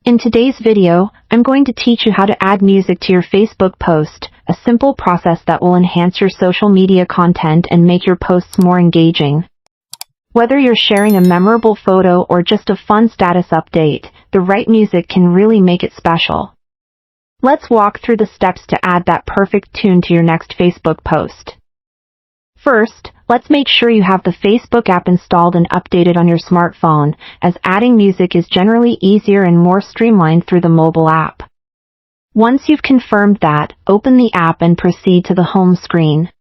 In today's video, I'm going to teach you how to add music to your Facebook post, a simple process that will enhance your social media content and make your posts more engaging. Whether you're sharing a memorable photo or just a fun status update, the right music can really make it special. Let's walk through the steps to add that perfect tune to your next Facebook post. First, let's make sure you have the Facebook app installed and updated on your smartphone, as adding music is generally easier and more streamlined through the mobile app. Once you've confirmed that, open the app and proceed to the home screen.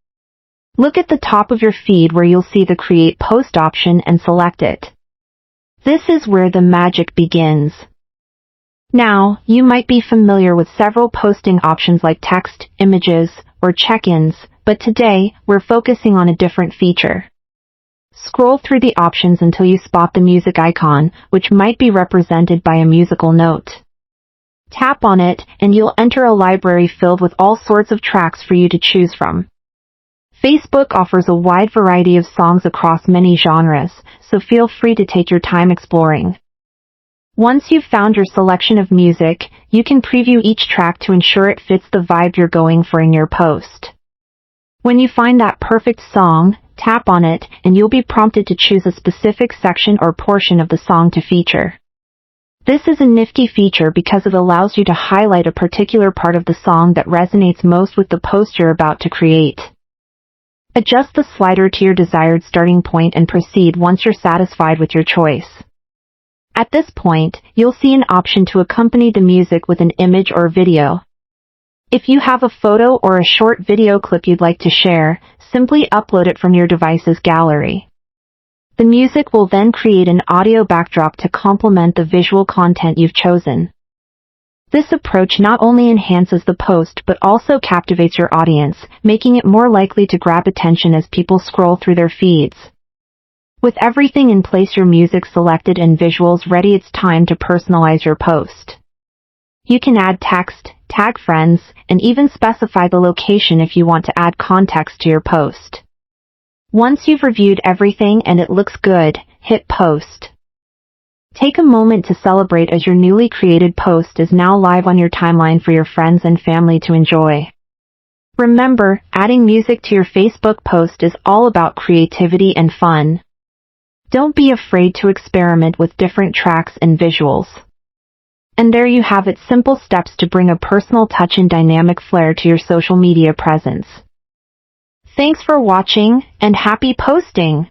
Look at the top of your feed where you'll see the Create Post option and select it. This is where the magic begins. Now, you might be familiar with several posting options like text, images, or check-ins, but today, we're focusing on a different feature. Scroll through the options until you spot the music icon, which might be represented by a musical note. Tap on it, and you'll enter a library filled with all sorts of tracks for you to choose from. Facebook offers a wide variety of songs across many genres, so feel free to take your time exploring. Once you've found your selection of music, you can preview each track to ensure it fits the vibe you're going for in your post. When you find that perfect song, tap on it, and you'll be prompted to choose a specific section or portion of the song to feature. This is a nifty feature because it allows you to highlight a particular part of the song that resonates most with the post you're about to create. Adjust the slider to your desired starting point and proceed once you're satisfied with your choice. At this point, you'll see an option to accompany the music with an image or video. If you have a photo or a short video clip you'd like to share, simply upload it from your device's gallery. The music will then create an audio backdrop to complement the visual content you've chosen. This approach not only enhances the post but also captivates your audience, making it more likely to grab attention as people scroll through their feeds. With everything in place, your music selected and visuals ready, it's time to personalize your post. You can add text, tag friends, and even specify the location if you want to add context to your post. Once you've reviewed everything and it looks good, hit post. Take a moment to celebrate as your newly created post is now live on your timeline for your friends and family to enjoy. Remember, adding music to your Facebook post is all about creativity and fun. Don't be afraid to experiment with different tracks and visuals. And there you have it, simple steps to bring a personal touch and dynamic flair to your social media presence. Thanks for watching, and happy posting!